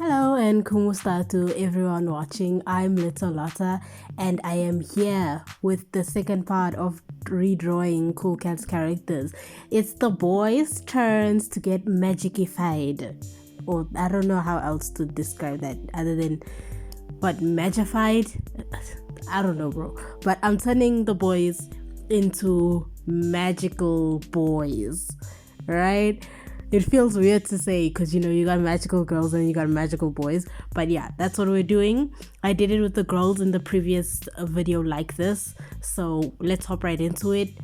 Hello and kumusta to everyone watching. I'm Little Lotta and I am here with the second part of redrawing COOLCATZ characters. It's the boys' turns to get magicified. Or I don't know how else to describe that other than magified? I don't know, bro. But I'm turning the boys into magical boys, right? It feels weird to say because you got magical girls and you got magical boys, but yeah, that's what we're doing. I did it with the girls in the previous video like this, so let's hop right into it.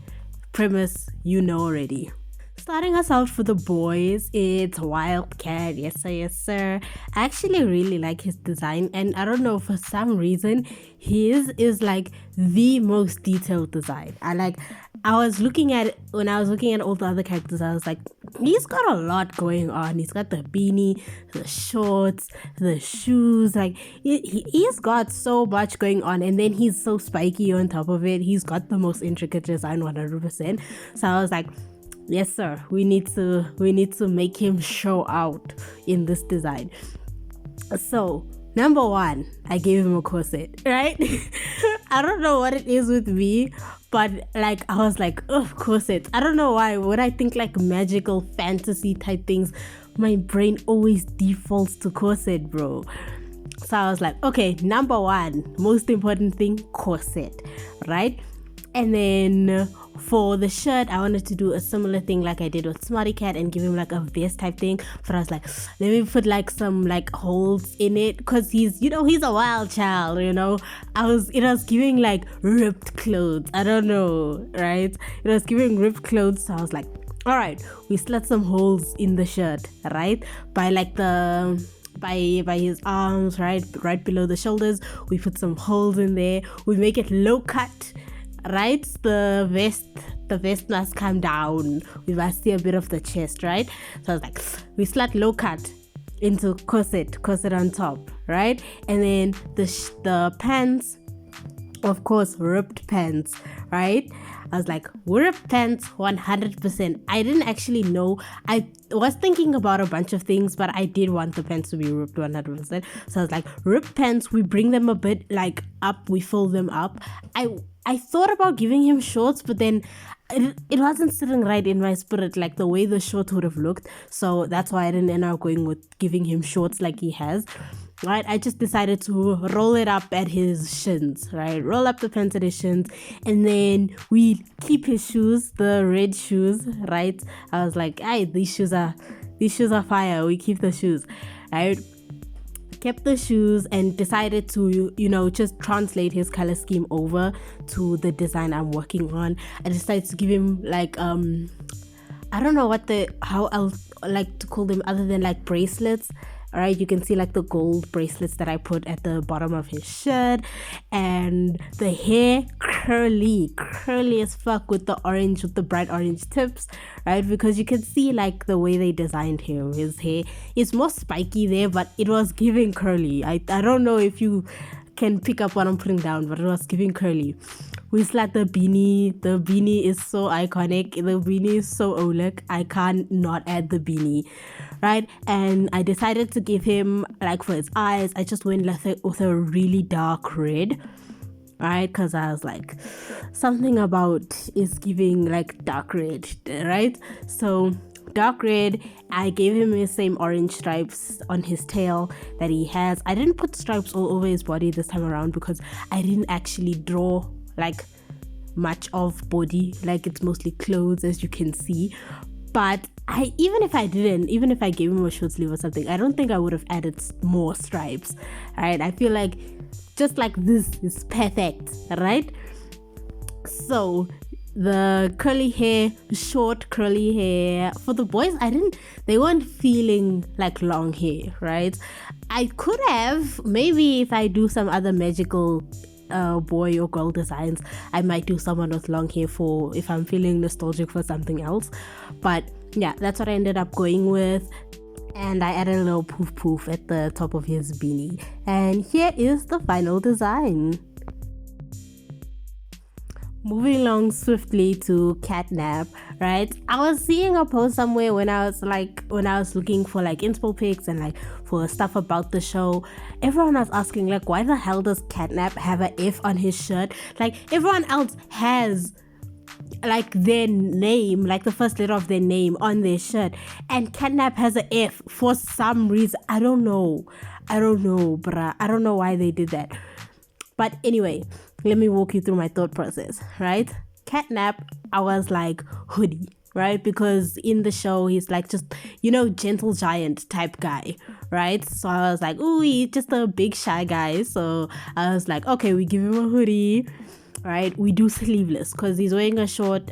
Premise you know already. Starting us out for the boys, it's Wildcat. Yes sir, yes sir. I actually really like his design, and I don't know, for some reason his is like the most detailed design. When I was looking at all the other characters, I was like, he's got a lot going on. He's got the beanie, the shorts, the shoes. Like he's got so much going on, and then he's so spiky on top of it. He's got the most intricate design, 100%. So I was like, yes sir, we need to make him show out in this design. So number one, I gave him a corset, right? I don't know what it is with me, but I was like, oh, corset. I don't know why. When I think like magical fantasy type things, my brain always defaults to corset, bro. So I was like, okay, number one, most important thing, corset, right? And then for the shirt, I wanted to do a similar thing like I did with Smarty Cat and give him like a vest type thing. But I was like, let me put like some like holes in it because he's a wild child, It was giving like ripped clothes. I don't know, right? It was giving ripped clothes. So I was like, all right, we slit some holes in the shirt, right? By his arms, right below the shoulders. We put some holes in there. We make it low cut. Right, the vest must come down. We must see a bit of the chest, right? So I was like, we slat low cut into corset on top, right? And then the pants, of course, ripped pants, right? I was like, ripped pants 100%. I didn't actually know. I was thinking about a bunch of things, but I did want the pants to be ripped 100%. So I was like, ripped pants, we bring them a bit like up, we fill them up. I thought about giving him shorts, but then it wasn't sitting right in my spirit, like the way the shorts would have looked. So that's why I didn't end up going with giving him shorts like he has. Right, I just decided to roll it up at his shins, right? Roll up the pants at his shins, and then we keep his shoes, the red shoes, right? I was like, hey, these shoes are fire. We keep the shoes, right? Kept the shoes and decided to just translate his color scheme over to the design I'm working on. I decided to give him like I don't know how else like to call them other than like bracelets. Alright, you can see like the gold bracelets that I put at the bottom of his shirt, and the hair curly as fuck with the bright orange tips, right? Because you can see like the way they designed him. His hair is more spiky there, but it was giving curly. I don't know if you can pick up what I'm putting down, but it was giving curly. We slat the beanie. The beanie is so iconic. The beanie is so Oleg. I can't not add the beanie, right? And I decided to give him, like, for his eyes, I just went with a really dark red, right? Because I was like, something about is giving like dark red, right? So dark red. I gave him the same orange stripes on his tail that he has. I didn't put stripes all over his body this time around because I didn't actually draw like much of body, like it's mostly clothes, as you can see. But even if I gave him a short sleeve or something, I don't think I would have added more stripes. Right, I feel like just like this is perfect, right? So the curly hair, short curly hair for the boys, they weren't feeling like long hair, right? I could have, maybe if I do some other magical boy or girl designs, I might do someone with long hair for if I'm feeling nostalgic for something else. But yeah, that's what I ended up going with. And I added a little poof at the top of his beanie, and here is the final design. Moving along swiftly to catnap, right? I was seeing a post somewhere when I was looking for like inspo pics and like for stuff about the show. Everyone was asking like, why the hell does catnap have a F on his shirt? Like everyone else has like their name, like the first letter of their name on their shirt, and catnap has a F for some reason. I don't know, bruh. I don't know why they did that. But anyway, let me walk you through my thought process, right? Catnap, I was like hoodie, right? Because in the show, he's like just, gentle giant type guy, right? So I was like, ooh, he's just a big shy guy. So I was like, okay, we give him a hoodie, right? We do sleeveless because he's wearing a short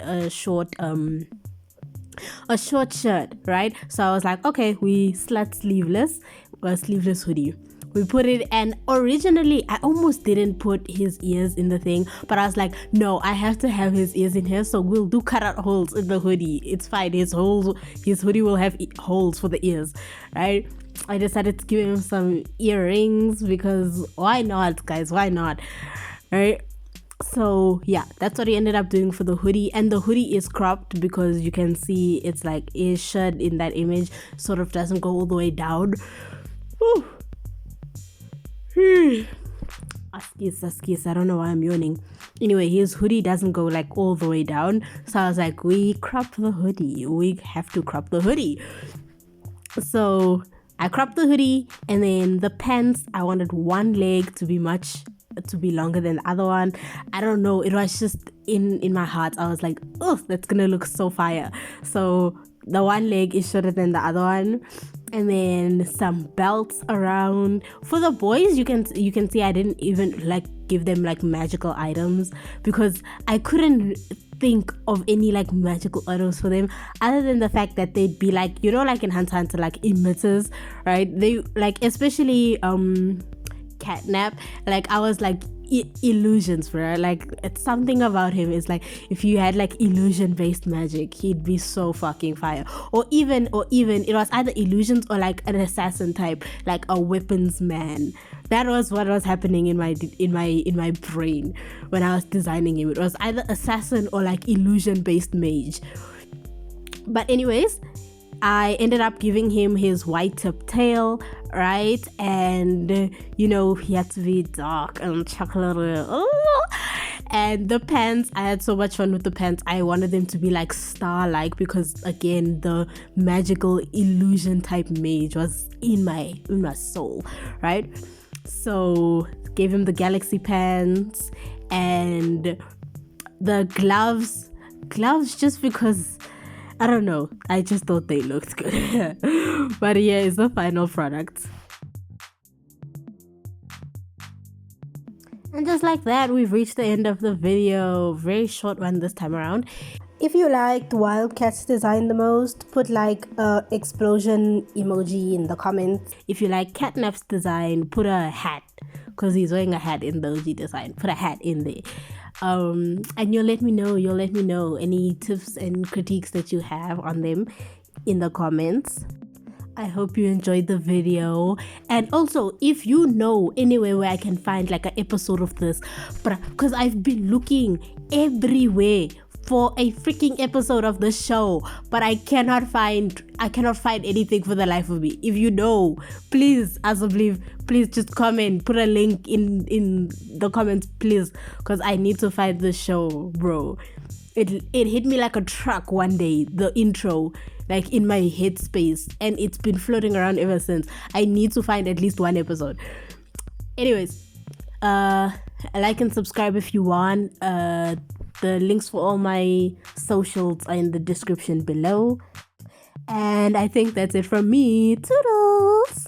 shirt, right? So I was like, okay, we sleeveless hoodie. We put it, and originally I almost didn't put his ears in the thing, but I was like, no, I have to have his ears in here, so we'll do cutout holes in the hoodie. It's fine. His hoodie will have holes for the ears, right? I decided to give him some earrings because why not, guys? Why not, right? So yeah, that's what he ended up doing for the hoodie, and the hoodie is cropped because you can see it's like his shirt in that image sort of doesn't go all the way down. Whew. Askis, I don't know why I'm yawning. Anyway, his hoodie doesn't go like all the way down, so I was like, we crop the hoodie. We have to crop the hoodie. So I cropped the hoodie, and then the pants, I wanted one leg to be longer than the other one. I don't know, it was just in my heart. I was like, oh, that's gonna look so fire. So the one leg is shorter than the other one, and then some belts around. For the boys, you can see I didn't even like give them like magical items because I couldn't think of any like magical items for them other than the fact that they'd be like, like in Hunter x Hunter, like emitters, right? They like, especially catnap, like I was like illusions, bro. Like it's something about him is like if you had like illusion based magic, he'd be so fucking fire. Or even it was either illusions or like an assassin type, like a weapons man. That was what was happening in my brain when I was designing him. It was either assassin or like illusion based mage. But anyways, I ended up giving him his white tip tail, right? And he had to be dark and chocolate. And the pants, I had so much fun with the pants. I wanted them to be like star-like because again, the magical illusion type mage was in my soul, right? So gave him the galaxy pants and the gloves just because I don't know, I just thought they looked good. But here is the final product. And just like that, we've reached the end of the video. Very short one this time around. If you liked Wildcat's design the most, put like a explosion emoji in the comments. If you like Catnap's design, put a hat, because he's wearing a hat in the OG design. Put a hat in there. And you'll let me know any tips and critiques that you have on them in the comments. I hope you enjoyed the video, and also if you know anywhere where I can find like an episode of this, because I've been looking everywhere for a freaking episode of the show, but I cannot find anything for the life of me. If you know, please just comment, put a link in the comments, please, because I need to find the show, bro. It hit me like a truck one day, the intro, like in my headspace, and it's been floating around ever since. I need to find at least one episode. Anyways, like and subscribe if you want. The links for all my socials are in the description below. And I think that's it from me. Toodles!